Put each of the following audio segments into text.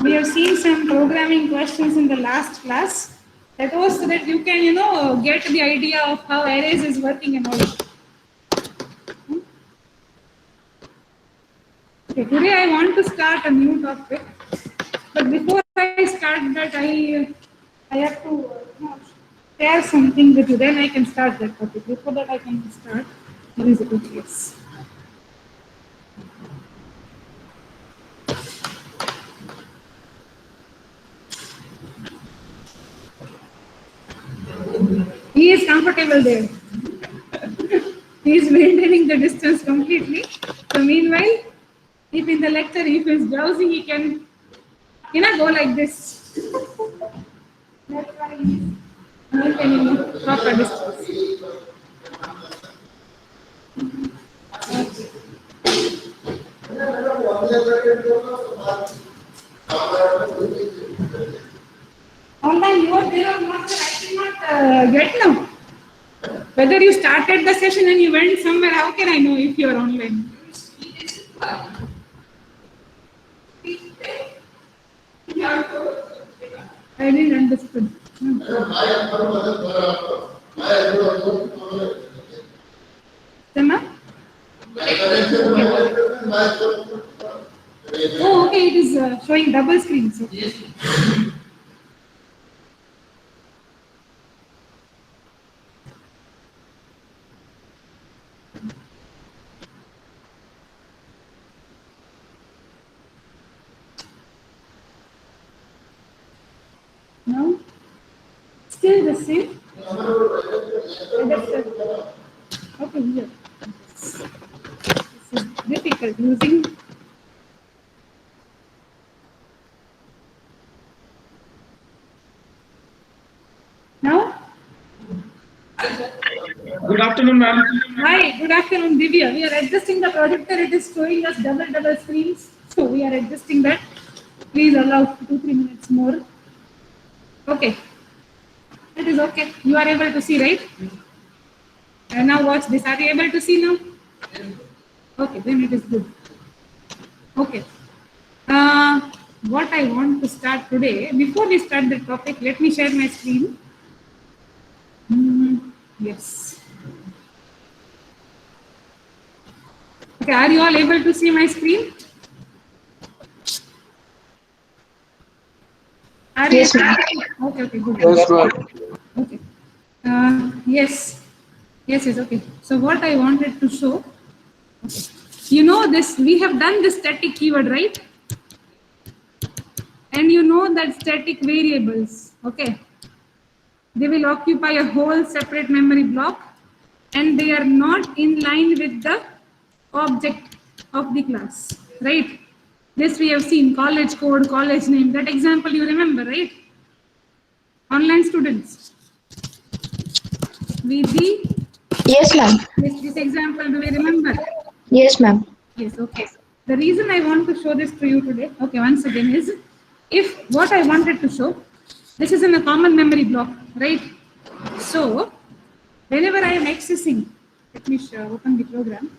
We have seen some programming questions in the last class. That was so that you can, get the idea of how arrays is working and all. Okay, today I want to start a new topic. But before I start that, I have to share something with you. Then I can start that topic. Before that, I can start. What is it? Yes. He is comfortable there. He is maintaining the distance completely. So meanwhile, if in the lecture he feels drowsy, he can, go like this. That's why he is maintaining proper distance. Online, you are there or not, I cannot get now. Whether you started the session and you went somewhere, how can I know if you are online? I didn't understand. Sema? Oh, okay, it is showing double screen. So. No? Still the same? Okay, here. This is difficult using. Now? Good afternoon, ma'am. Hi, good afternoon, Divya. We are adjusting the projector. It is showing us double screens. So we are adjusting that. Please allow 2-3 minutes more. Okay. It is okay. You are able to see, right? And now watch this. Are you able to see now? Okay, then it is good. Okay. What I want to start today, before we start the topic, let me share my screen. Yes. Okay, are you all able to see my screen? Are Yes, you? ma'am. Okay, good. Yes, ma'am. Okay. Yes. Yes, okay. So what I wanted to show, you know this, we have done the static keyword, right? And you know that static variables, okay? They will occupy a whole separate memory block and they are not in line with the object of the class, right? This we have seen, college code, college name, that example you remember, right? Online students. With the, Yes, ma'am. this example, do we remember? Yes, ma'am. Yes, okay. The reason I want to show this to you today, okay, once again is, if what I wanted to show, this is in a common memory block, right? So, whenever I am accessing, let me open the program.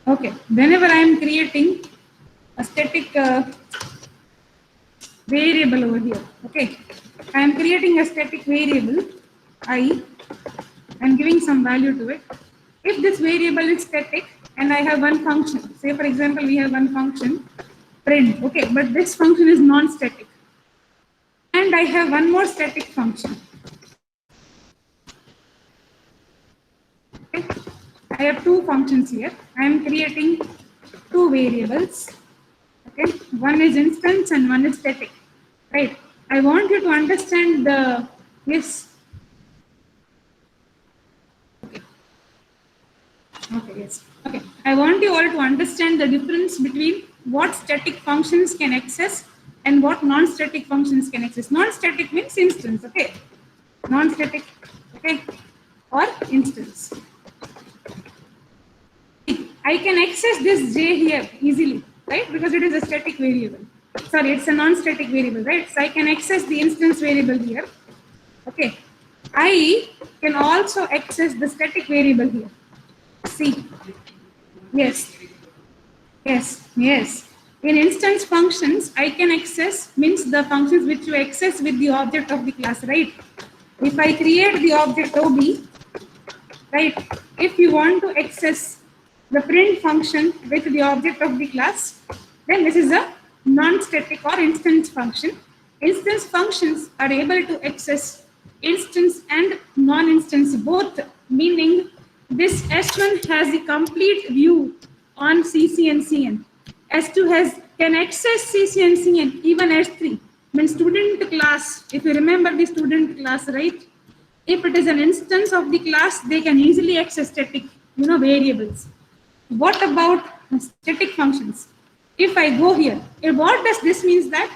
Okay, whenever I am creating a static variable over here, okay, I am creating a static variable, I am giving some value to it. If this variable is static and I have one function, say for example, we have one function, print, okay, but this function is non-static. And I have one more static function. Okay. I have two functions here. I am creating two variables. Okay, one is instance and one is static. Right. I want you to understand the yes. Okay, yes. Okay. I want you all to understand the difference between what static functions can access and what non-static functions can access. Non-static means instance, okay? Non-static, okay? Or instance. I can access this j here easily, right? Because it is a static variable. Sorry, it's a non-static variable, right? So I can access the instance variable here. Okay. I can also access the static variable here. See. Yes. Yes, yes. In instance functions, I can access means the functions which you access with the object of the class, right? If I create the object OB, right? If you want to access the print function with the object of the class, then this is a non-static or instance function. Instance functions are able to access instance and non-instance both, meaning this S1 has the complete view on CC and CN. S2 can access CC and CN, even S3. When student class, if you remember the student class, right? If it is an instance of the class, they can easily access static, variables. What about static functions? If I go here, what does this means that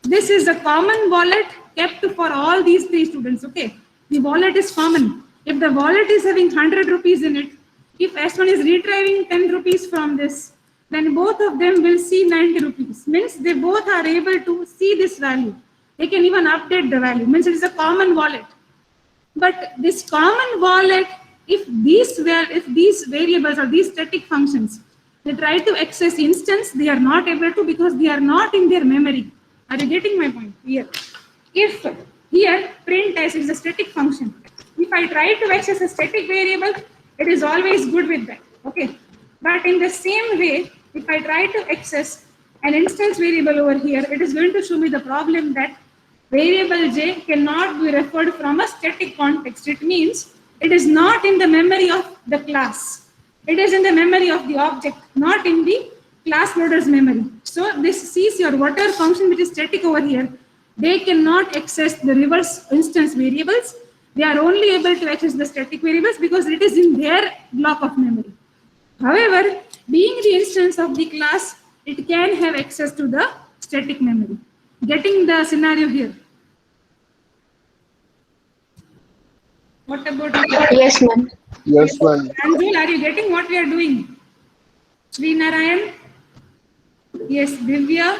this is a common wallet kept for all these three students, okay? The wallet is common. If the wallet is having 100 rupees in it, if S1 is retrieving 10 rupees from this, then both of them will see 90 rupees. Means they both are able to see this value. They can even update the value. Means it is a common wallet. But this common wallet, if these variables or these static functions, they try to access instance, they are not able to because they are not in their memory. Are you getting my point here? If here print s is a static function, if I try to access a static variable, it is always good with that. Okay. But in the same way, if I try to access an instance variable over here, it is going to show me the problem that variable j cannot be referred from a static context. It means it is not in the memory of the class. It is in the memory of the object, not in the class loader's memory. So this CC or whatever function which is static over here, they cannot access the reverse instance variables. They are only able to access the static variables because it is in their block of memory. However, being the instance of the class, it can have access to the static memory. Getting the scenario here? What about Yes, ma'am. Yes, ma'am. Anjul, are you getting what we are doing? Sri Narayan? Yes, Divya?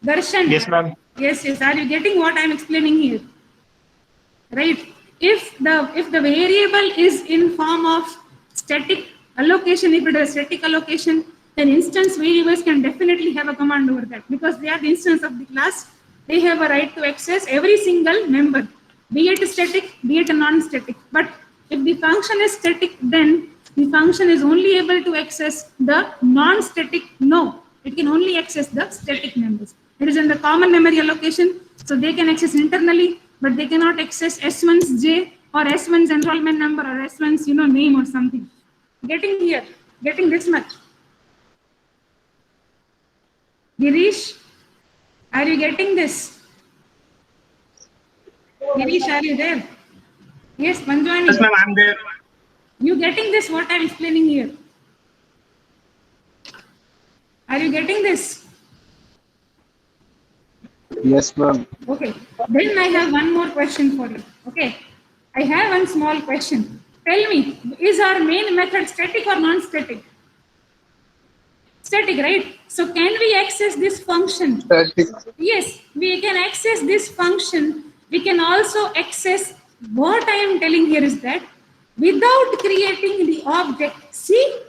Darshan? Yes, ma'am. Yes, yes. Are you getting what I am explaining here? Right. If the variable is in form of static allocation, if it is static allocation, then instance variables can definitely have a command over that because they are the instance of the class. They have a right to access every single member, be it static, be it a non-static. But if the function is static, then the function is only able to access the non-static. No, it can only access the static members. It is in the common memory allocation, so they can access internally, but they cannot access S1's J or S1's enrollment number or S1's name or something. Getting here, getting this much. Girish, are you getting this? Girish, are you there? Yes, Manjwani. Yes, ma'am, I'm there. You getting this? What I'm explaining here? Are you getting this? Yes, ma'am. Okay. Then I have one more question for you. Okay. I have one small question. Tell me, is our main method static or non-static? Static, right? So can we access this function? Static. Yes, we can access this function. We can also access what I am telling here is that without creating the object, see,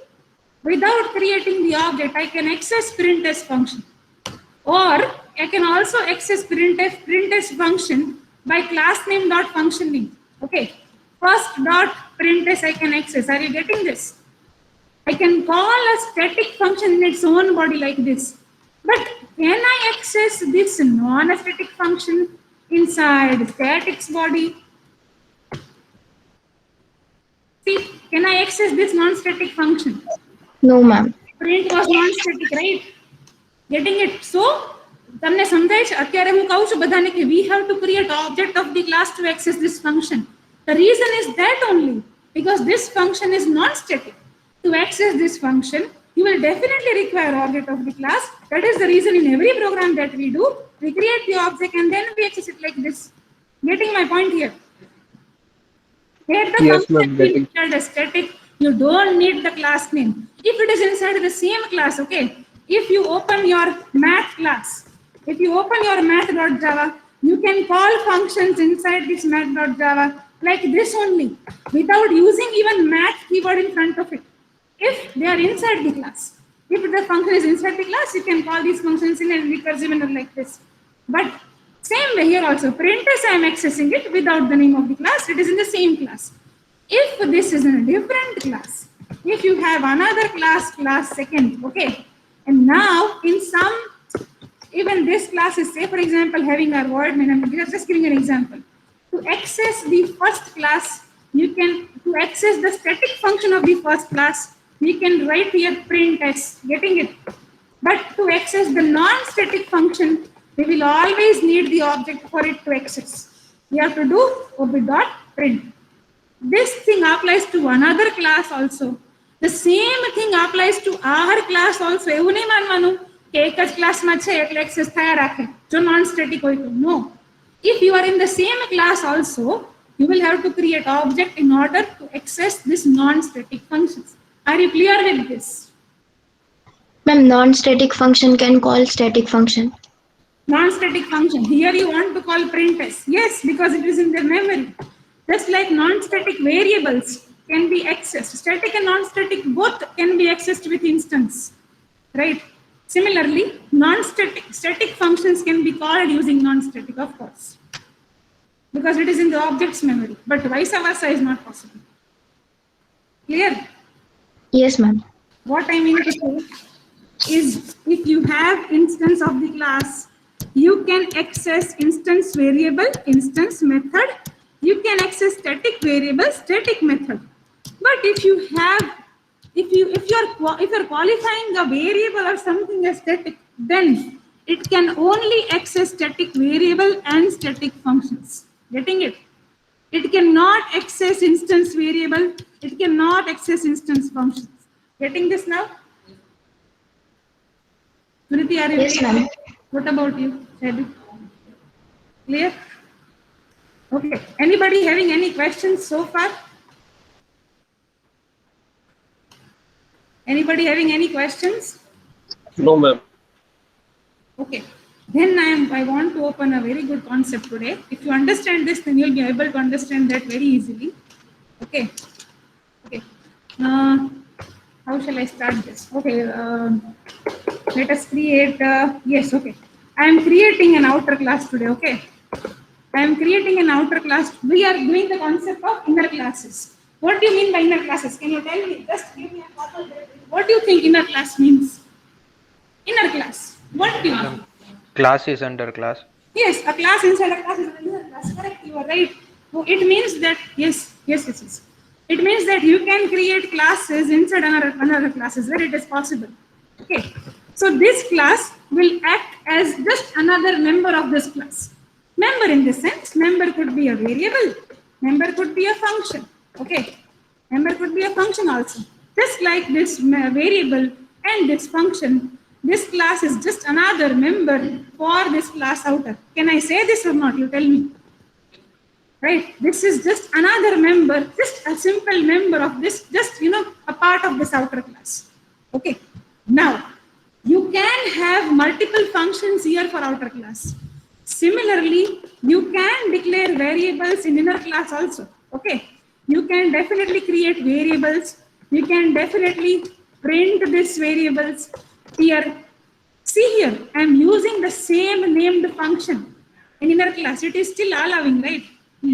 without creating the object, I can access printf function. Or I can also access printf function by class name dot function name. Okay, first dot printf I can access. Are you getting this? I can call a static function in its own body like this. But can I access this non-static function inside static's body? See, can I access this non-static function? No, ma'am. Print was non-static, right? Getting it? So, તમને સમજાય છે અત્યારે હું કહું છું બધાને કે we have to create object of the class to access this function. The reason is that only because this function is non-static. To access this function, you will definitely require object of the class. That is the reason in every program that we do, we create the object and then we access it like this. Getting my point here? Here the Yes, function ma'am, getting. is inside a static, you don't need the class name. If it is inside the same class, okay, if you open your math class, if you open your math.java, you can call functions inside this math.java like this only, without using even math keyword in front of it, if they are inside the class. If the function is inside the class, you can call these functions in a recursive manner like this. But same way here also, printers I am accessing it without the name of the class, it is in the same class. If this is in a different class, if you have another class second, okay, and now in some, even this class is, say for example, having a word name, I'm just giving an example. To access the first class, you can, to access the static function of the first class, we can write here print s, getting it? But to access the non-static function, we will always need the object for it to access. We have to do ob.print. This thing applies to another class also. The same thing applies to our class also. એવું નહીં માનવાનું કે એક જ ક્લાસમાં છે એટલે access થયા રાખે જો નોન સ્ટેટિક હોય તો. No. If you are in the same class also, you will have to create object in order to access this non-static functions. Are you clear with this? Ma'am, non-static function can call static function. Non-static function. Here you want to call printf. Yes, because it is in the memory. Just like non-static variables can be accessed. Static and non-static both can be accessed with instance. Right? Similarly, static functions can be called using non-static, of course. Because it is in the object's memory. But vice versa is not possible. Clear? Yes, ma'am. What I mean to say is, if you have instance of the class, you can access instance variable, instance method. You can access static variable, static method. But if you have, if you're qualifying a variable or something as static, then it can only access static variable and static functions. Getting it? It cannot access instance variable. It cannot access instance functions. Getting this now? Suniti, are you Yes, clear? ma'am. What about you? Shadi? Clear? Okay. Anybody having any questions so far? Anybody having any questions? No, ma'am. Okay. Then I want to open a very good concept today. If you understand this, then you'll be able to understand that very easily. Okay. Okay. How shall I start this? Okay. Let us create. Yes. Okay. I am creating an outer class today. Okay. I am creating an outer class. We are doing the concept of inner classes. What do you mean by inner classes? Can you tell me? Just give me a couple. What do you think inner class means? Inner class. What do you mean? Class is under class. Yes, a class inside a class is another class. Correct, you are right. So it means that, yes. It means that you can create classes inside another classes where it is possible. Okay. So this class will act as just another member of this class. Member in this sense, member could be a variable, member could be a function. Okay. Member could be a function also. Just like this variable and this function, this class is just another member for this class outer. Can I say this or not? You tell me. Right? This is just another member, just a simple member of this, just, a part of this outer class. Okay. Now, you can have multiple functions here for outer class. Similarly, you can declare variables in inner class also. Okay. You can definitely create variables. You can definitely print these variables here. See here, I am using the same named function in inner class. It is still allowing, right? I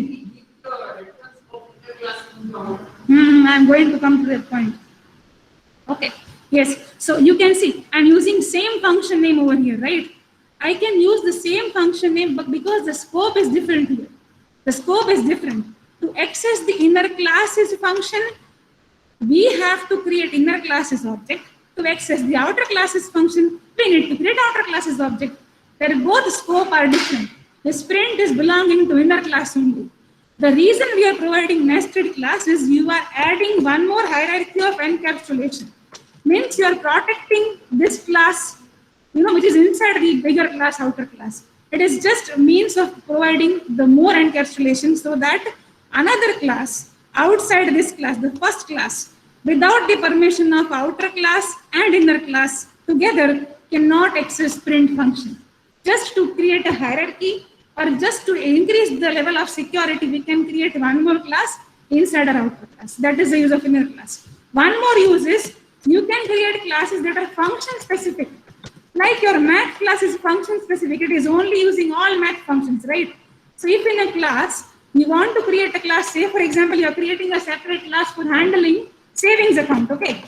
am going to come to that point. Okay. Yes. So you can see I am using same function name over here, right? I can use the same function name, but because the scope is different here. The scope is different. To access the inner classes function, we have to create inner classes object. To access the outer classes function, we need to create outer classes object. Their both scope are different. The print is belonging to inner class only. The reason we are providing nested class is you are adding one more hierarchy of encapsulation. Means you are protecting this class, which is inside the bigger class, outer class. It is just a means of providing the more encapsulation so that another class outside this class, the first class, without the permission of outer class and inner class together cannot access print function. Just to create a hierarchy or just to increase the level of security, we can create one more class inside our outer class. That is the use of inner class. One more use is you can create classes that are function specific. Like your math class is function specific, it is only using all math functions, right? So if in a class, you want to create a class, say for example, you are creating a separate class for handling savings account, okay?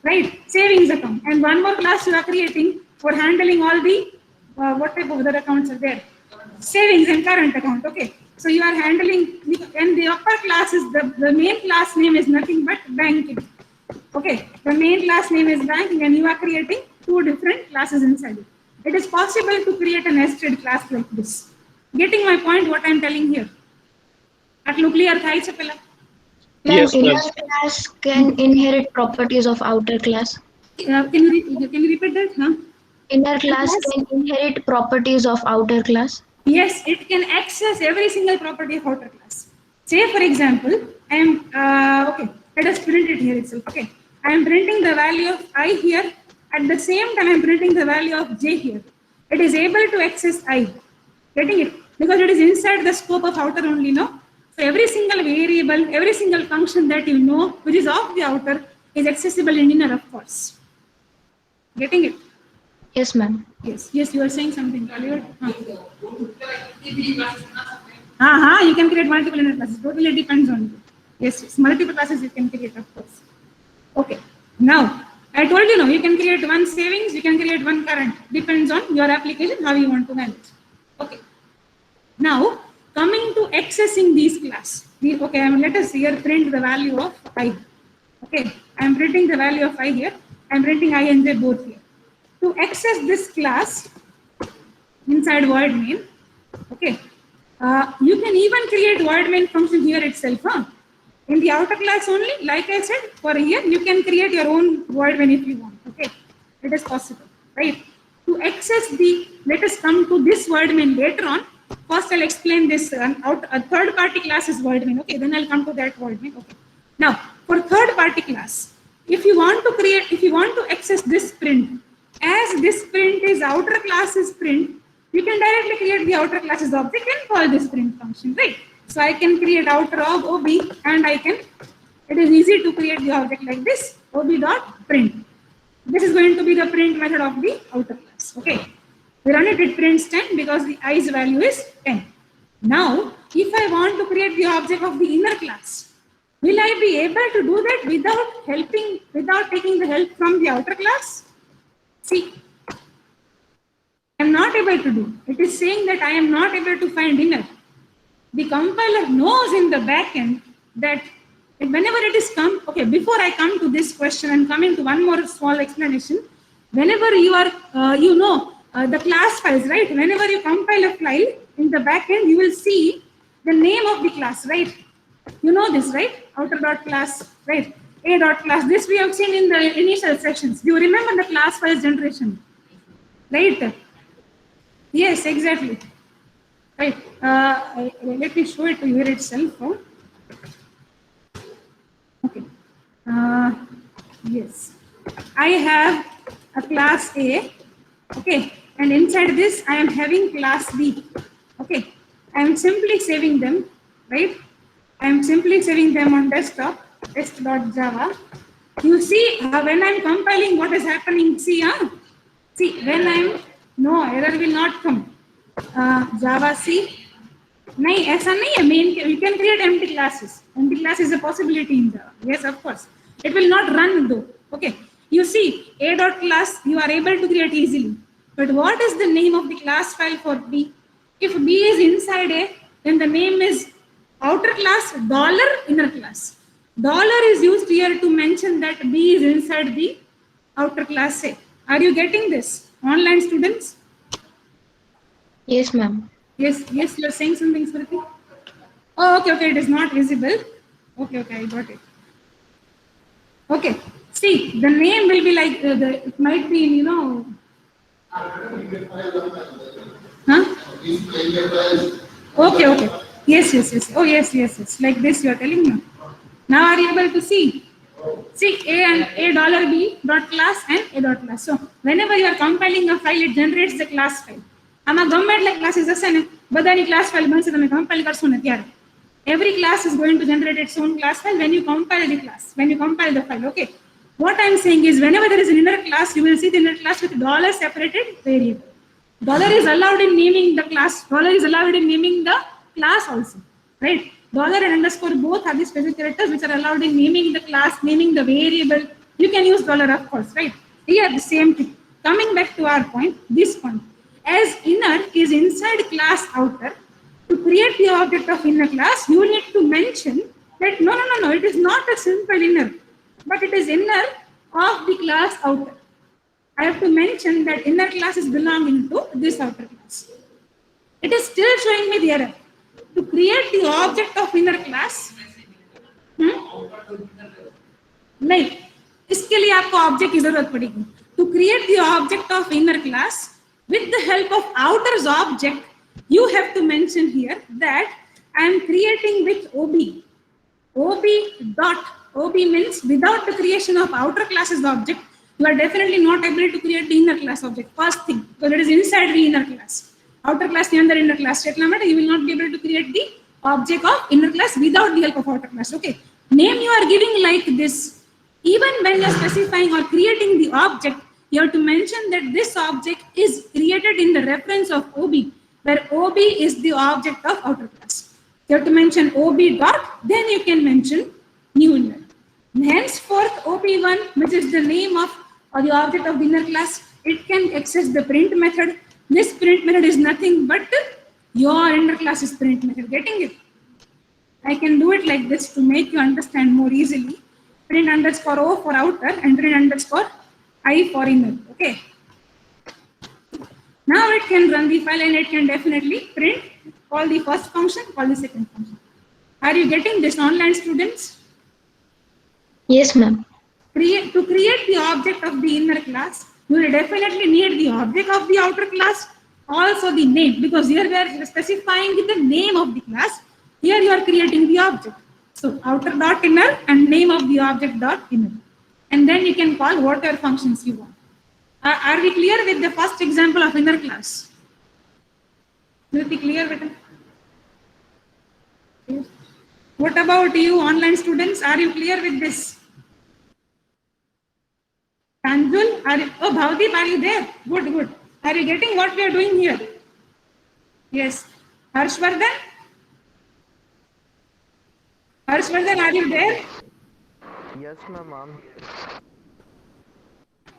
Right, savings account. And one more class you are creating for handling all the, what type of other accounts are there? Savings and current account, okay? So you are handling, and the upper class is, the main class name is nothing but banking. Okay, the main class name is banking and you are creating two different classes inside it. It is possible to create a nested class like this. Getting my point, what I am telling here? Atlu clear થાય છે પેલા? Ma'am, Yes, inner ma'am. class can inherit properties of outer class. Can you repeat that? Huh? Inner class can inherit properties of outer class. Yes, it can access every single property of outer class. Say for example, I am, okay, let us print it here itself, okay. I am printing the value of I here, at the same time I am printing the value of j here. It is able to access I, getting it? Because it is inside the scope of outer only, no? So every single variable, every single function that you know, which is of the outer, is accessible in inner, of course. Getting it? Yes, ma'am. Yes, yes, you are saying something, Hollywood. You can create multiple inner classes. Totally depends on you. Yes, yes, multiple classes you can create, of course. Okay. Now, I told you, no, you can create one savings, you can create one current. Depends on your application, how you want to manage. Okay. Now, coming to accessing these class. Okay, let us here print the value of I. Okay, I am printing the value of I here. I am printing I and j both here. To access this class inside void main, okay, you can even create void main function here itself. In the outer class only, like I said, for here, you can create your own void main if you want. Okay, it is possible, right? To access the, let us come to this void main later on. First, I'll explain this a third party class is void main. Okay, then I'll come to that void main. Okay. Now, for third party class, if you want to create, if you want to access this print, as this print is outer classes print, you can directly create the outer classes object and call this print function, right? So I can create outer of ob and I can, it is easy to create the object like this, ob.print. This is going to be the print method of the outer class, okay? We run it, it prints 10 because the i's value is 10. Now, if I want to create the object of the inner class, will I be able to do that without taking the help from the outer class? See, I am not able to do. It is saying that I am not able to find inner. The compiler knows in the backend that whenever it is okay, before I come to this question and coming to one more small explanation, whenever you are, the class files, right? Whenever you compile a file in the backend, you will see the name of the class, right? You know this, right? Outer dot class, right? A dot class. This we have seen in the initial sections. Do you remember the class files generation? Right? Yes, exactly. Right. Let me show it to you itself. Okay. Yes. I have a class A. Okay. And inside this, I am having class B. Okay. I am simply saving them, right? I am simply saving them on desktop, test.java. You see, when I am compiling what is happening, see, when I am, no, error will not come. Java C. नहीं ऐसा नहीं है main, you can create empty classes. Empty class is a possibility in Java. Yes, of course. It will not run though. Okay. You see, a dot class you are able to create easily. But what is the name of the class file for B? If B is inside A, then the name is outer class dollar inner class. Dollar is used here to mention that B is inside the outer class A. Are you getting this, online students? Yes, ma'am. Yes, yes, you are saying something, Smriti? Oh, okay, okay, it is not visible. Okay, okay, I got it. Okay, see, the name will be like, it might be, huh? Okay, okay. Yes, yes, yes. Oh, yes, yes, yes. Like this you are telling me. Now are you able to see? See, A and A dollar B dot class and A dot class. So, whenever you are compiling a file, it generates the class file. આમાં ગમે એટલે classes હશે ને બધાની class file બનશે તમે compile કરશો ને ત્યારે every class is going to generate its own class file when you compile the class, when you compile the file. Okay, What I'm saying is whenever there is an inner class, you will see the inner class with dollar separated variable. Dollar is allowed in naming the class. Dollar is allowed in naming the class also, right? Dollar and underscore both have these special characters which are allowed in naming the class, naming the variable. You can use dollar, of course, right? Here the same thing. Coming back to our point, this point. As inner is inside class outer, to create the object of inner class, you need to mention that no, it is not a simple inner, but it is inner of the class outer. I have to mention that inner class is belonging to this outer class. It is still showing me the error. To create the object of inner class, नहीं, इसके लिए आपको object की जरूरत पड़ेगी. To create the object of inner class with the help of outer's object, you have to mention here that I am creating with OB. OB dot. OB means without the creation of outer class's object, you are definitely not able to create the inner class object. First thing, because it is inside the inner class. Outer class the under inner class. You will not be able to create the object of inner class without the help of outer class. Okay. Name you are giving like this. Even when you are specifying or creating the object, you have to mention that this object is created in the reference of OB, where OB is the object of outer class. You have to mention OB dot, then you can mention new inner. Henceforth, OB1, which is the name of or the object of the inner class, it can access the print method. This print method is nothing but your inner class's print method. Getting it? I can do it like this to make you understand more easily. Print underscore O for outer and print underscore I for inner. Okay. Now it can run the file and it can definitely print, call the first function, call the second function. Are you getting this, online students? Yes, ma'am. To create the object of the inner class, you will definitely need the object of the outer class, also the name, because here we are specifying the name of the class. Here you are creating the object. So outer dot inner and name of the object dot inner. And then you can call whatever functions you want. Are we clear with the first example of inner class? Will it be clear with it? Yes. What about you, online students? Are you clear with this? Tanjul, oh Bhavdeep, are you there? Good, good. Are you getting what we are doing here? Yes. Harshvardhan? Harshvardhan, are you there? Yes, ma'am.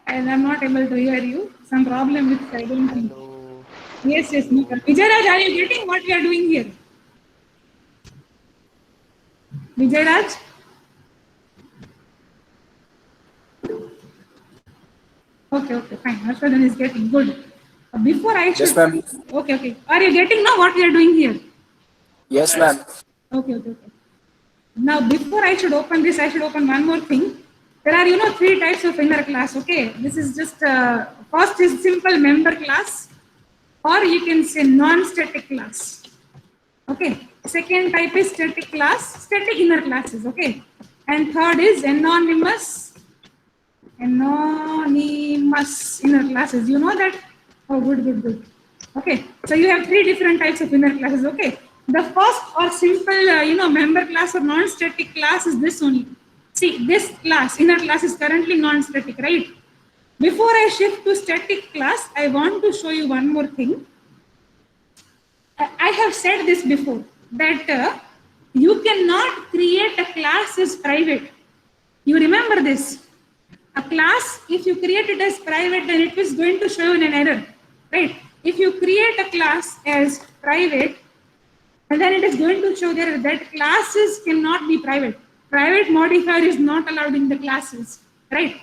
And I'm not able to hear you. Some problem with silent. Hello. Yes, no problem. Vijay, are you getting what we are doing here? Vijay Raj? Okay, fine. Harshvardhan is getting good. Before I should. Yes, ma'am. Okay. Are you getting now what we are doing here? Yes, ma'am. Okay. Now, before I should open this, I should open one more thing. There are, 3 types of inner class. Okay, this is just first is simple member class, or you can say non-static class. Okay. Second type is static class, static inner classes. Okay, and third is anonymous inner classes. You know that? Oh, good. Okay, so you have 3 different types of inner classes. Okay, the first or simple, member class or non-static class is this only. See, this class, inner class is currently non-static, right? Before I shift to static class, I want to show you one more thing. I have said this before, that you cannot create a class as private. You remember this? A class, if you create it as private, then it is going to show you an error, right? If you create a class as private, and then it is going to show there that classes cannot be private. Private modifier is not allowed in the classes, right?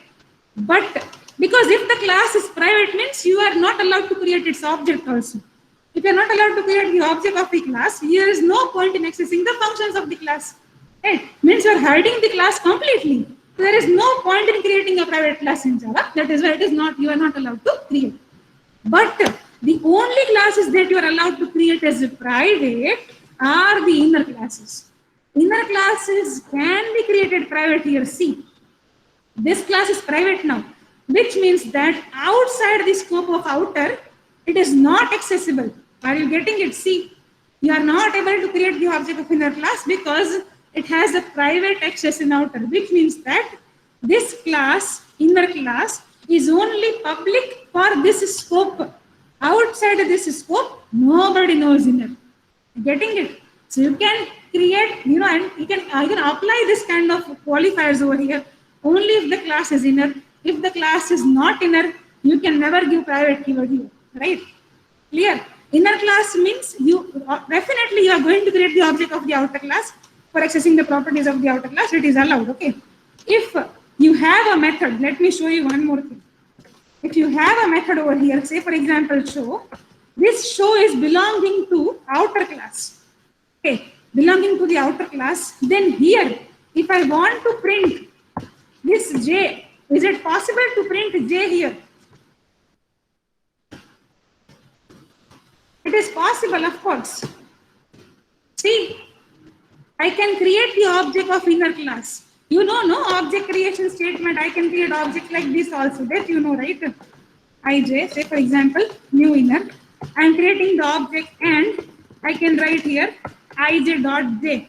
But because if the class is private means you are not allowed to create its object also. If you are not allowed to create the object of the class, there is no point in accessing the functions of the class. Right? Means you are hiding the class completely. So there is no point in creating a private class in Java. That is why it is not, you are not allowed to create. But the only classes that you are allowed to create as private are the inner classes. Inner classes can be created private here. See, this class is private now, which means that outside the scope of outer, it is not accessible. Are you getting it? See, you are not able to create the object of inner class because it has a private access in outer, which means that this class, inner class, is only public for this scope. Outside this scope, nobody knows inner. Getting it? So you can create, and you can apply this kind of qualifiers over here only if the class is inner. If the class is not inner, you can never give private keyword here, right? Clear? Inner class means definitely you are going to create the object of the outer class for accessing the properties of the outer class. It is allowed, okay? If you have a method, let me show you one more thing. If you have a method over here, say for example show, this show is belonging to outer class, okay, belonging to the outer class, then here if I want to print this j, is it possible to print j here? It is possible, of course. See, I can create the object of inner class. You know, no object creation statement, I can create object like this also, that you know, right? Ij, say for example, new inner. I am creating the object and I can write here ij dot j.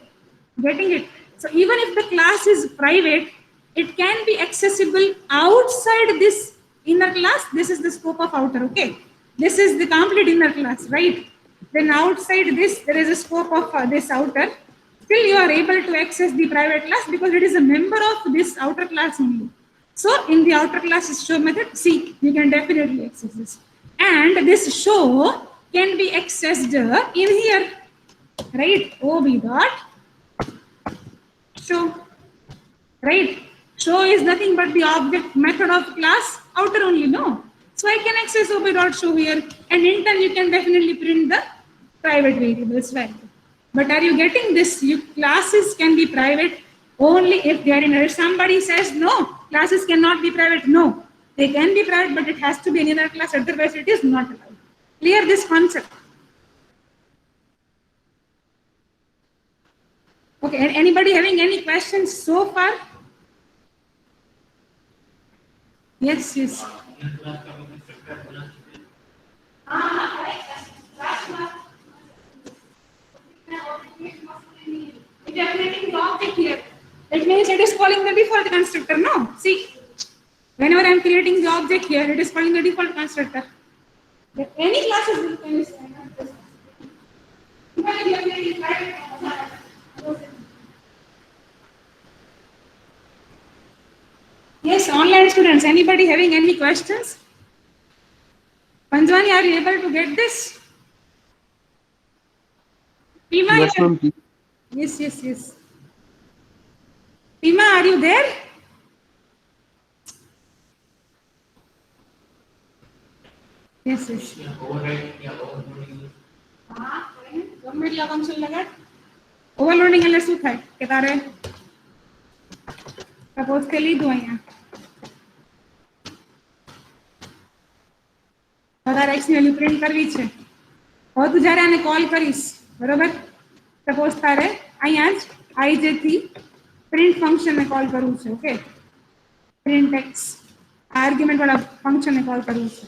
Getting it? So even if the class is private, it can be accessible outside this inner class. This is the scope of outer, okay? This is the complete inner class, right? Then outside this, there is a scope of this outer. Still you are able to access the private class because it is a member of this outer class only. So in the outer class show method, see, you can definitely access this. And this show can be accessed in here, right? Ob dot show, right? Show is nothing but the object method of class outer only, no? So I can access ob dot show here, and in turn you can definitely print the private variables value. But are you getting this? Classes can be private only if they are in inner. Somebody says no, classes cannot be private. No, they can be private, but it has to be an inner class, otherwise it is not allowed. Clear this concept? Okay, anybody having any questions so far? Yes, yes. If you are creating the object here, it means it is calling the default constructor. No, see, whenever I am creating the object here, it is calling the default constructor. Any classes you can use. Yes, online students, anybody having any questions? Panjwani, are you able to get this? Pima, Yes, ma'am. yes, yes, yes. Pima, are you there? Yes, yes. ગમે એટલા function લગાડ overloading એટલે શું થાય કે તારે suppose કે લીધું અહીંયા વધારે એક્સ ની વેલ્યુ પ્રિન્ટ કરવી છે હવે તું જ્યારે આને કોલ કરીશ બરોબર સપોઝ તારે અહીંયા જ આઈજે થી પ્રિન્ટ ફંક્શન ને કોલ કરવું છે ઓકે પ્રિન્ટ એક્સ આર્ગ્યુમેન્ટ વાળા ફંક્શન ને કોલ કરવું છે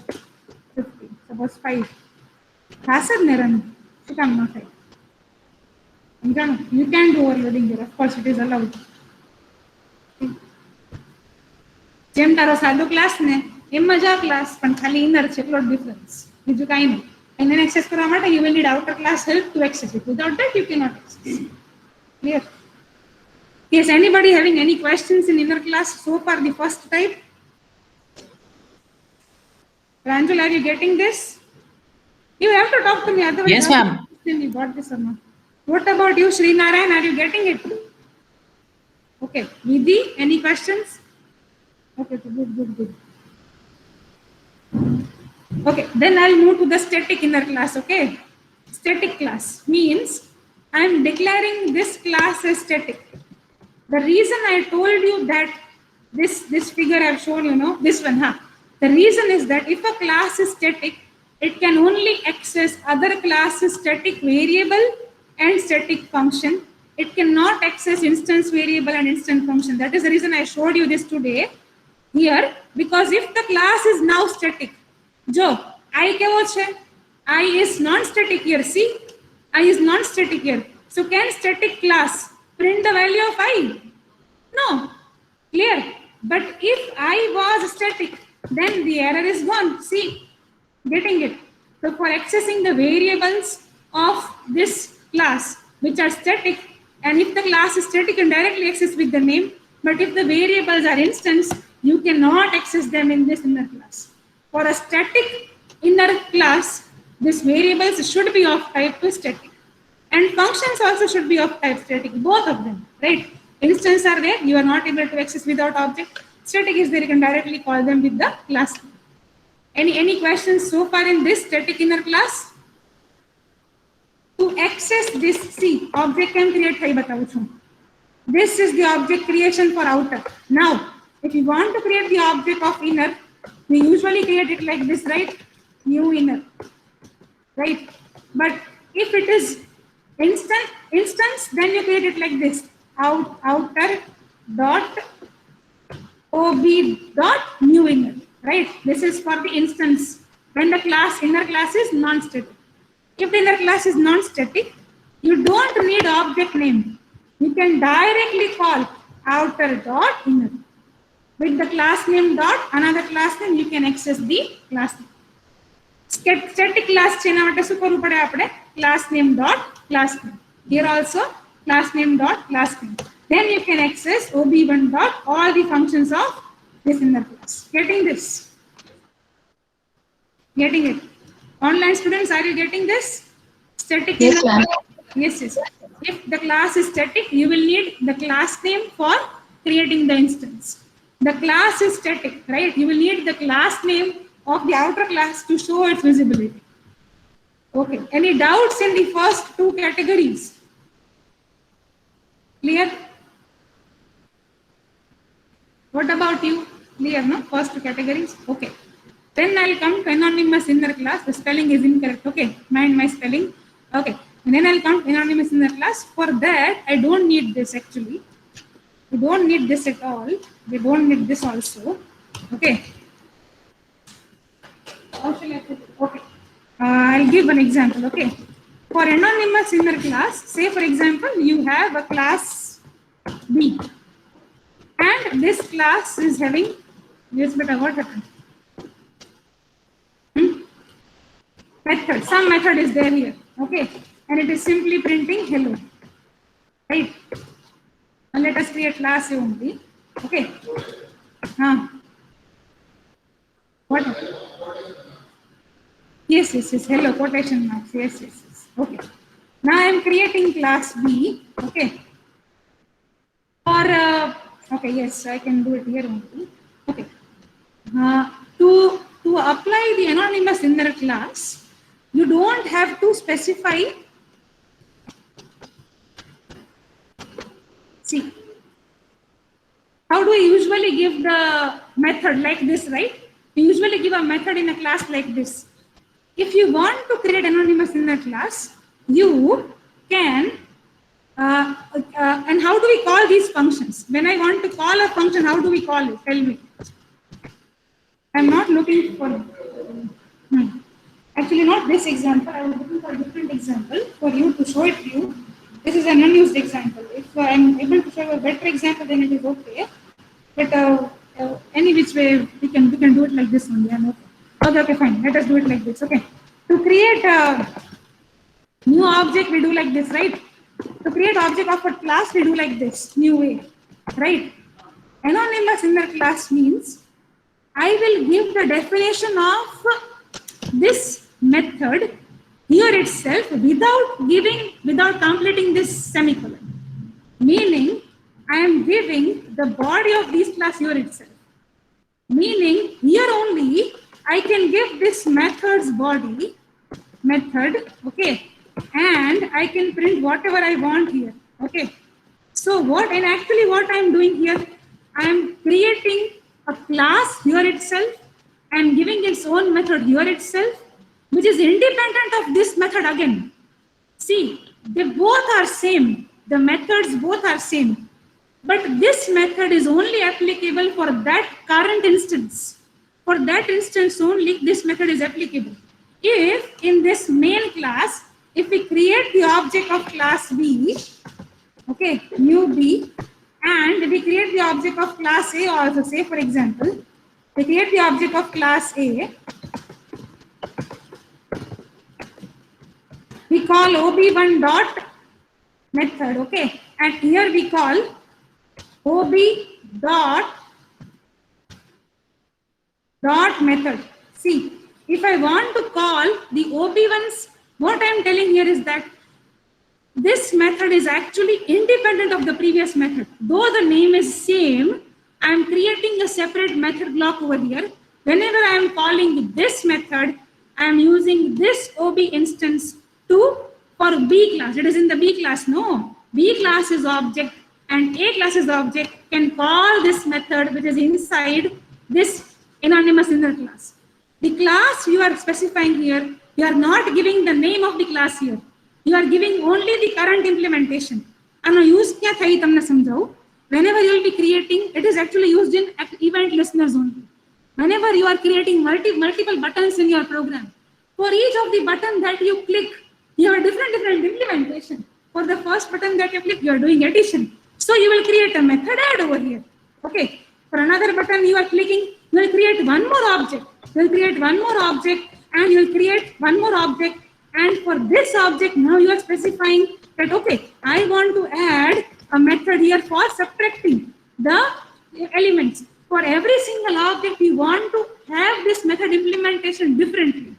50 સપોઝ 5 ખાસ જ ને રન શું કામ ન થાય સમજાણું you can do overloading here, of course it is allowed. જેમ તારો સાદો ક્લાસ ને એમ જ આ ક્લાસ પણ ખાલી ઇનર છે એટલો ડિફરન્સ બીજું કાંઈ નહીં એને એક્સેસ કરવા માટે you will need outer class help to access it. Without that you cannot access. Clear? Yes, anybody having any questions in inner class so far, the first type? Ranjul, are you getting this? You have to talk to me, otherwise Yes, ma'am. You got this or not? What about you, Sri Narayan? Are you getting it? Okay. Vidhi, any questions? Okay, good. Okay, then I'll move to the static inner class, okay? Static class means I am declaring this class as static. The reason I told you that this figure I've shown you, know, this one, the reason is that if a class is static, it can only access other classes static variable and static function. It cannot access instance variable and instance function. That is the reason I showed you this today here, because if the class is now static, jo I kevo che, I is non-static here. See, I is non-static here. So can static class print the value of I? No. Clear? But if I was static, then the error is gone. See, getting it? So for accessing the variables of this class, which are static, and if the class is static, you can directly access with the name. But if the variables are instance, you cannot access them in this inner class. For a static inner class, these variables should be of type static. And functions also should be of type static, both of them, right? Instance are there, you are not able to access without object. Static is there, you can directly call them with the class. Any questions so far in this static inner class? To access this, see, object can create hai batau chhu. This is the object creation for outer. Now, if you want to create the object of inner, we usually create it like this, right? New inner, right? But if it is instance, then you create it like this: outer dot ob dot new inner, right? This is for the instance when the class inner class is non-static. If the inner class is non-static, you don't need object name. You can directly call outer dot inner. With the class name dot another class name, you can access the class name. Static class chena mate su karu pade apne class name dot class name. Here also class name dot class name. Then you can access ob1 dot all the functions of this inner class. Getting this? Getting it? Online students, are you getting this? Static. Yes, ma'am. Yes, yes. If the class is static, you will need the class name for creating the instance. The class is static, right? You will need the class name of the outer class to show its visibility. Okay. Any doubts in the first two categories? Clear? What about you? Clear, no? First two categories? Okay. Then I'll come to anonymous inner class. The spelling is incorrect. Okay. Mind my spelling. Okay. And then I'll come to anonymous inner class. For that, I don't need this actually. We don't need this at all. We don't need this also. Okay. How shall I put it? Okay. I'll give an example. Okay. For anonymous inner class, say for example, you have a class B. And this class is having, yes, but what happened? Method. Some method is there here. Okay. And it is simply printing hello. Right. And let us create class A only. Okay. What? Yes, yes, yes. Hello, quotation marks. Yes, yes, yes. Okay. Now I am creating class B. Okay. Or, okay, yes, I can do it here only. Okay. To apply the anonymous inner class, you don't have to specify. See, how do we usually give the method like this, right? We usually give a method in a class like this. If you want to create anonymous inner class, you can, and how do we call these functions? When I want to call a function, how do we call it? Tell me. I'm not looking for, actually not this example, I was looking for a different example for you to show it to you. This is an unused example. If I'm able to show a better example, then it is okay. But any which way we can do it like this only. Okay, fine. Let us do it like this. Okay. To create a new object, we do like this, right? To create object of a class, we do like this, new way, right? Anonymous inner class means I will give the definition of this method here itself without completing this semicolon. Meaning, I am giving the body of this class here itself. Meaning, here only I can give this method's body, method, okay, and I can print whatever I want here, okay. So what I am doing here, I am creating a class here itself and giving its own method here itself, which is independent of this method again. See, they both are same. The methods both are same. But this method is only applicable for that current instance. For that instance only, this method is applicable. If in this main class, if we create the object of class B, okay, new B, and we create the object of class A also. Say for example, we create the object of class A. We call ob1 dot method, okay, and here we call ob dot method. See, if I want to call the ob1s, what I am telling here is that this method is actually independent of the previous method. Though the name is same, I am creating a separate method block over here. Whenever I am calling this method, I am using this ob instance for B class. It is in the B class. No, B class is object and A class is object can call this method which is inside this anonymous inner class. The class you are specifying here, you are not giving the name of the class here. You are giving only the current implementation. And use kya thai tamne samjhau. Whenever you will be creating, it is actually used in event listeners only. Whenever you are creating multiple buttons in your program, for each of the button that you click, you have a different implementation. For the first button that you click, you are doing addition. So you will create a method add over here. Okay. For another button you are clicking, you will create one more object. You will create one more object and you will create one more object. And for this object, now you are specifying that, okay, I want to add a method here for subtracting the elements. For every single object, you want to have this method implementation differently.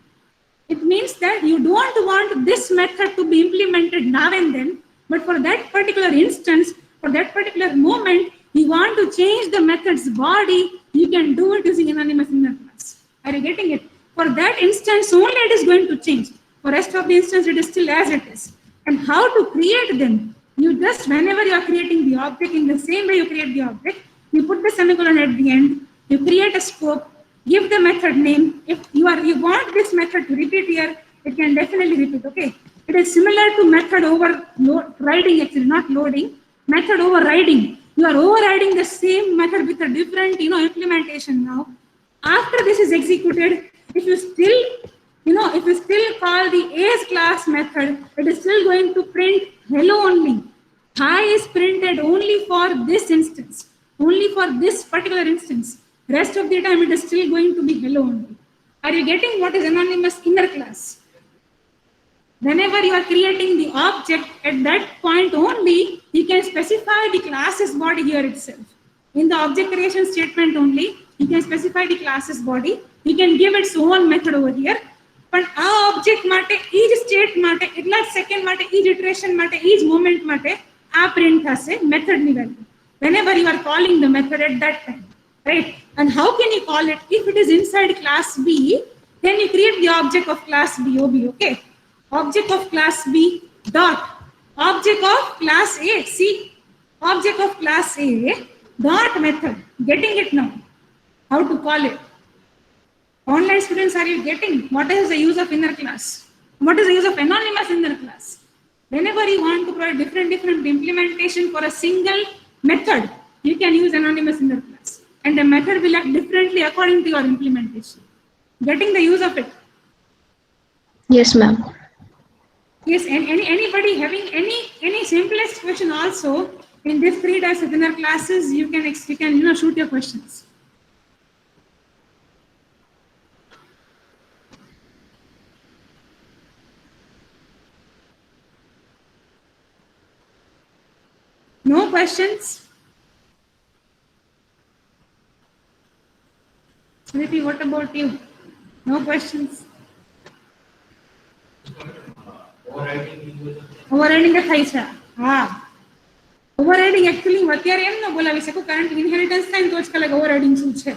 It means that you don't want this method to be implemented now and then, but for that particular instance, for that particular moment, you want to change the method's body, you can do it using anonymous inner class. Are you getting it? For that instance only it is going to change. For rest of the instance, it is still as it is. And how to create them? You just, whenever you are creating the object, in the same way you create the object, you put the semicolon at the end, you create a scope, give the method name. If you want this method to repeat here, it can definitely repeat, okay? It is similar to method overriding, actually, not loading, method overriding. You are overriding the same method with a different, implementation now. After this is executed, if you still call the A's class method, it is still going to print hello only. Hi is printed only for this instance, only for this particular instance. Rest of the time, it is still going to be hello only. Are you getting what is anonymous inner class? Whenever you are creating the object, at that point only, you can specify the class's body here itself. In the object creation statement only, you can specify the class's body. You can give its own method over here. But our object mate, each state mate, each second mate, each iteration mate, each moment mate, a print thase method ni value. Whenever you are calling the method at that time, right? And how can you call it? If it is inside class B, then you create the object of class B, OB, okay? Object of class B dot object of class A. See, object of class A dot method. Getting it now? How to call it? Online students, are you getting what is the use of inner class? What is the use of anonymous inner class? Whenever you want to provide different implementation for a single method, you can use anonymous inner class. And the method will act differently according to your implementation. Getting the use of it? Yes, ma'am. Yes, and anybody having any simplest question also in this 3 types of inner classes, you can shoot your questions. No questions? Smriti, what about you? No questions? Overriding the thaisa. Overriding actually અત્યારે એમ ન બોલાવી શકું કારણ કે inheritance થાય તો જ કલાક overriding શું છે.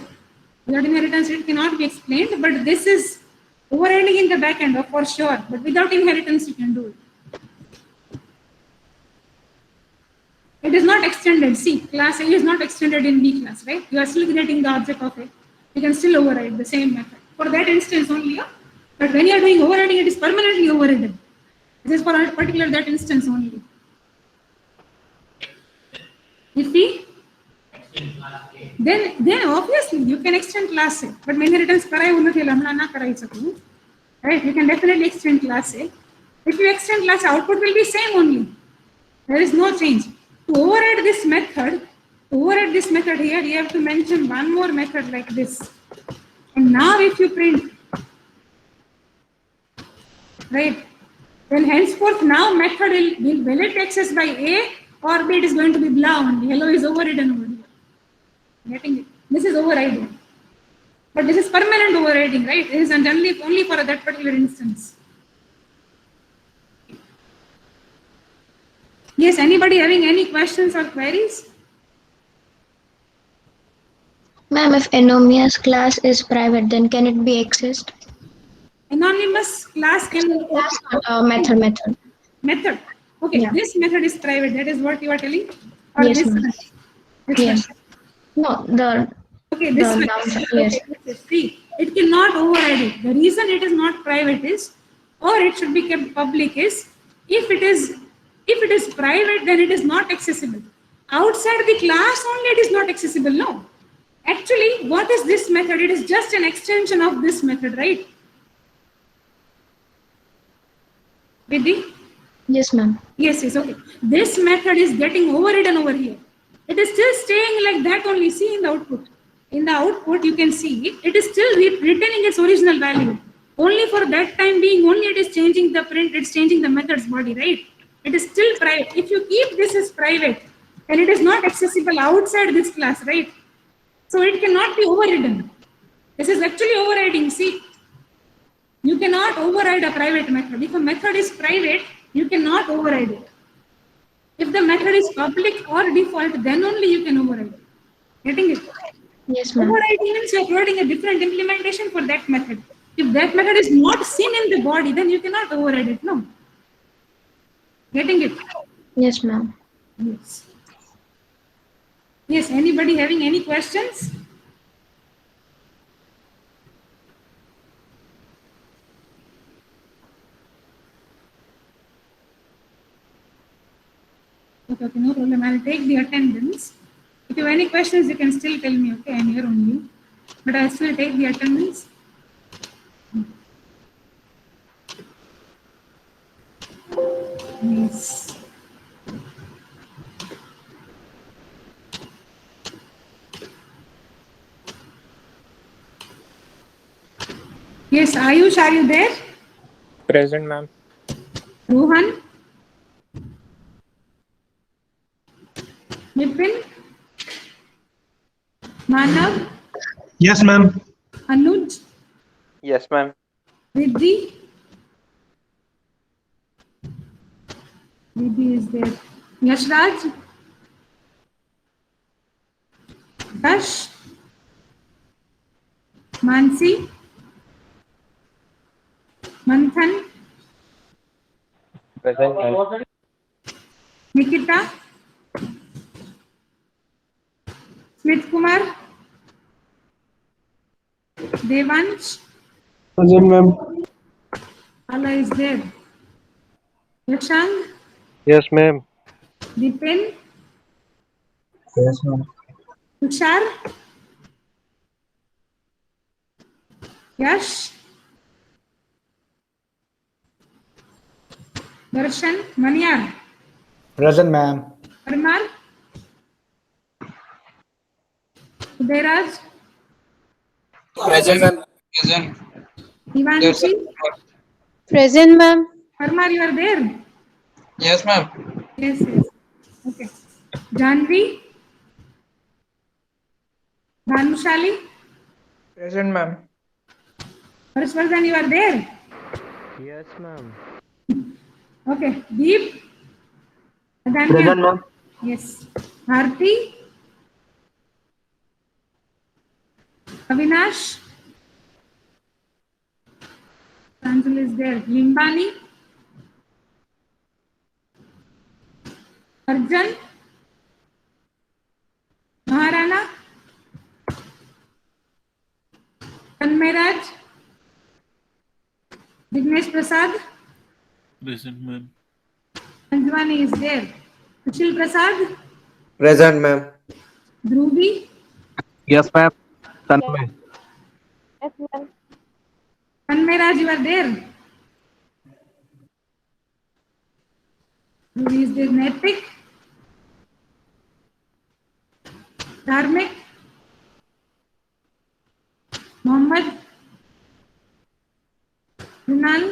Without inheritance it cannot be explained, but this is overriding in the back end for sure, but without inheritance you can do it. It is not extended. See, class A is not extended in B class, right? You are still creating the object of it. You can still override the same method for that instance only. But when you are doing overriding, it is permanently overridden. This is for a particular that instance only. You see? Then obviously you can extend class A. But inheritance karayu nathi એટલે હમણાં ના કરાવી શકું. Right? You can definitely extend class A. If you extend class A, output will be same only. There is no change. To override this method, override this method here, you have to mention one more method like this. And now if you print, right, then henceforth now method will it access by A or B, it is going to be blah only. Yellow is overridden over here. Getting it? This is overriding. But this is permanent overriding, right? It is only for that particular instance. Yes, anybody having any questions or queries? Ma'am, if anonymous class is private, then can it be accessed? Anonymous class can Class, method. method. Okay, Yeah. this method is private. That is what you are telling? Or Yes, this ma'am. one? This Yes. one? No, the Okay, this The one. down- Okay, yes. see, it cannot override it. The reason it is not private is, or it should be kept public is, if it is private, then it is not accessible. Outside the class only, it is not accessible. No. Actually, what is this method? It is just an extension of this method, right? Vidhi? yes, ma'am. Yes, okay. This method is getting overridden over here. It is still staying like that only. See in the output. In the output, you can see it is still retaining its original value. Only for that time being, only it is changing the print, it's changing the method's body, right? It is still private. If you keep this as private, then it is not accessible outside this class, right? So it cannot be overridden. This is actually overriding. See, you cannot override a private method. If a method is private, you cannot override it. If the method is public or default, then only you can override it. Getting it? Yes, ma'am. Overriding means you are providing a different implementation for that method. If that method is not seen in the body, then you cannot override it. No. Getting it? Yes, ma'am. Yes. Yes, anybody having any questions? Okay, no problem. I'll take the attendance. If you have any questions, you can still tell me. Okay, I'm here only. But I'll still take the attendance. Yes. Yes, Ayush, are you there? Present, ma'am. Rohan? Nipin? Manav? Yes, ma'am. Anuj? Yes, ma'am. Riddhi? Riddhi is there. Yashraj? Dash? Mansi? Manthan? Present, ma'am. Nikita? Smith Kumar? Devansh? Present, ma'am. Allah is there. Yashang? Yes, ma'am. Dipin? Yes, ma'am. Tushar? Yash? Darshan? Manyar? Present, ma'am. Parmar? Udairaj? Present, ma'am. Present. Ivanshi? Present, ma'am. Parmar, you are there? Yes, ma'am. Yes, yes. Okay. Janvi? Dhanushali? Present, ma'am. Harshvardhan, you are there? Yes, ma'am. Okay. Deep? Adanya? Present, ma'am. Yes. Bharti? Avinash? Pranjal is there. Limbani? Arjan? Maharana? Tanmeraj? Vignesh Prasad? Present, ma'am. Anjwani is there. Sushil Prasad? Present, ma'am. Dhruvi? Yes, ma'am. Tanmay. Yes, ma'am. Tanmeraj, you are there? Dhruvi is there. Naitik? Dharmik, Mohammed, Runal,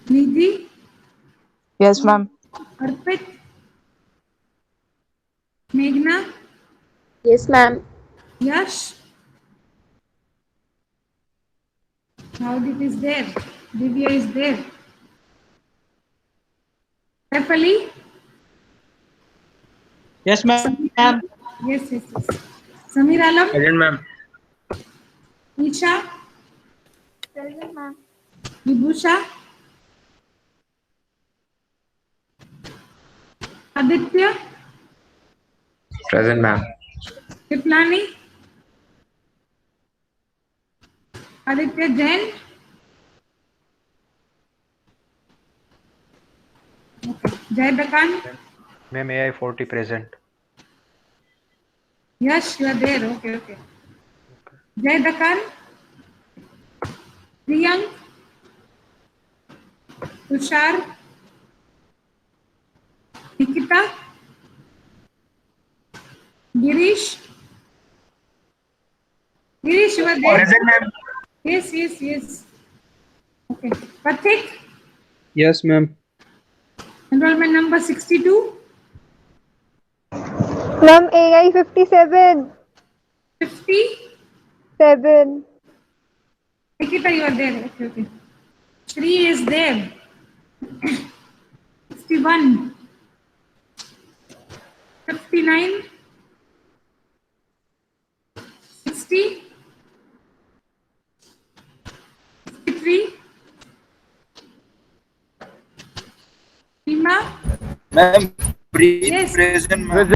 Nidhi, Yes, ma'am. Arpit, Meghna, Yes, ma'am. Yash, Navdeep is there, Divya is there, Saif Ali, Yes, ma'am. yes, yes, yes. Samir Alam, Present, ma'am. Isha, Present, ma'am. Vibhusha, Aditya, Present, ma'am. Tiplani, Aditya Jain, Jai Dakan, Ma'am, AI40 present. Yash, you are there, okay. Jai Dakan, Priyank, Tushar, Nikita, Girish, you are there? Present, ma'am. Yes. Okay. Pathik, Yes, ma'am. enrollment number 62, Ma'am, AI 57. 50. 7. Nikita, you are there. Okay. Shri is there. 61, 59, 60, 63, Rima, Ma'am, breathe Yes. present, ma'am.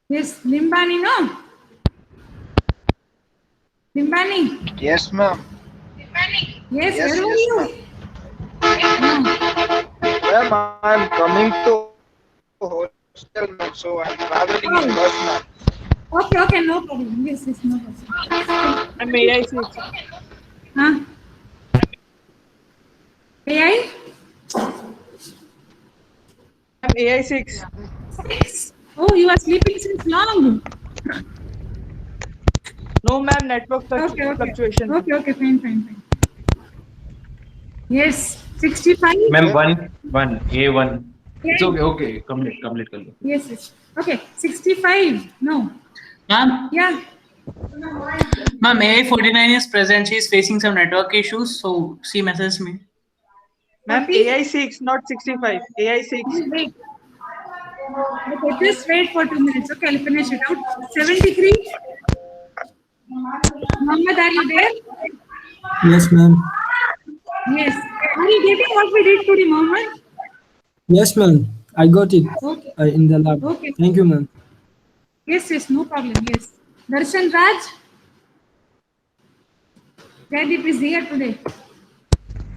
yes, Limbani, no? Limbani, Yes, ma'am. yes, Yes, where are yes, you? No. Ma'am, I'm coming to hostel, ma'am, so I'm traveling in bus, ma'am. Okay, no problem. Yes, no problem. I'm AI 6. Huh? AI? I'm AI 6. 6. Oh, you are sleeping since long. No, ma'am. Network Okay. fluctuation. Okay, fine. Yes, 65. Ma'am, one, A1. It's Yeah. okay. Complete. Yes. Okay, 65. No. Ma'am, Yeah. ma'am, AI49 is present. She is facing some network issues, so she messaged me. Ma'am, 40. AI 6, not 65. AI 6. Wait. Okay, just wait for 2 minutes. Okay, I'll finish it out. 73. Mohammed, are you there? Yes, ma'am. Yes. Are you getting what we did today, Mohammed? Yes, ma'am. I got it Okay. in the lab. Okay. Thank you, ma'am. Yes, no problem. Yes. Darshan Raj. Jaideep is here today.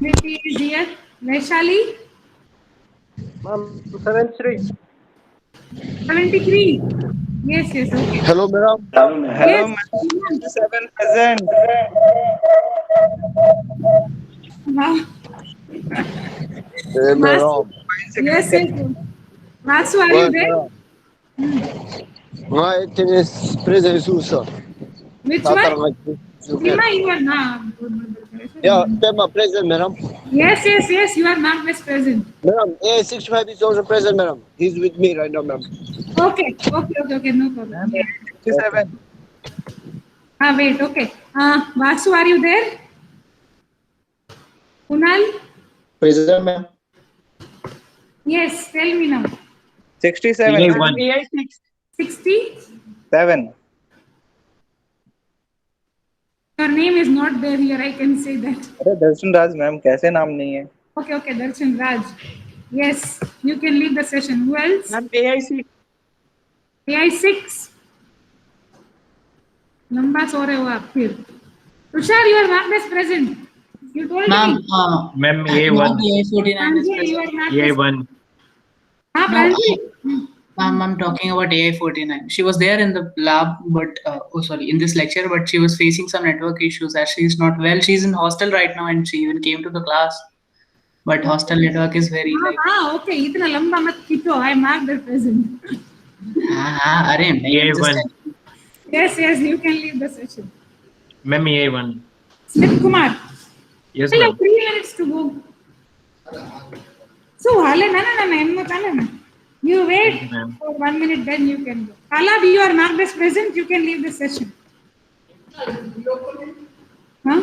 Niti is here. Vaishali. Ma'am, 73. 73. Yes, okay. Hello, madam. Yes. 7 present. Wow. Hey, madam. Yes. Vasu, are you Well, there? my tennis present Susa. Which one? Yeah, Rima, you are not. my present, madam. Yes, you are not best present. Madam, A65 is also present, madam. He's with me right now, madam. Okay, no problem. 57. Wait, okay. Vasu, are you there? Kunal? Present, ma'am. Yes, tell me now. 67. AI Ma'am, 1. AI 6. 60? 7. Your name is not there here, I can say that. अरे दर्शन राज ma'am कैसे नाम नहीं है? Okay, Darshan Raj. Yes, you can leave the session. Who else? Ma'am AI 6. AI 6. लंबा सो रहे हो आप फिर. Tushar, you are not best present. You told Ma'am, me. Ma'am, not A1. AI49 is Pranjal, you present. are not best. A1. हाँ, No, Pranjal. Ma'am, I'm talking about AI49. She was there in the lab, but in this lecture, but she was facing some network issues as she's not well. She's in hostel right now, and she even came to the class. but hostel network is very like. हाँ, okay. इतना लंबा मत खींचो. I marked the present. हाँ, अरे मैं AI1. just. Yes, you can leave the session. Ma'am, AI1. Smith Kumar. Yes, Hello, ma'am. 3 minutes to go. So, Hale, no. You wait Thank you, ma'am. for 1 minute, then you can go. Halab, you are marked as present. You can leave the session. Huh?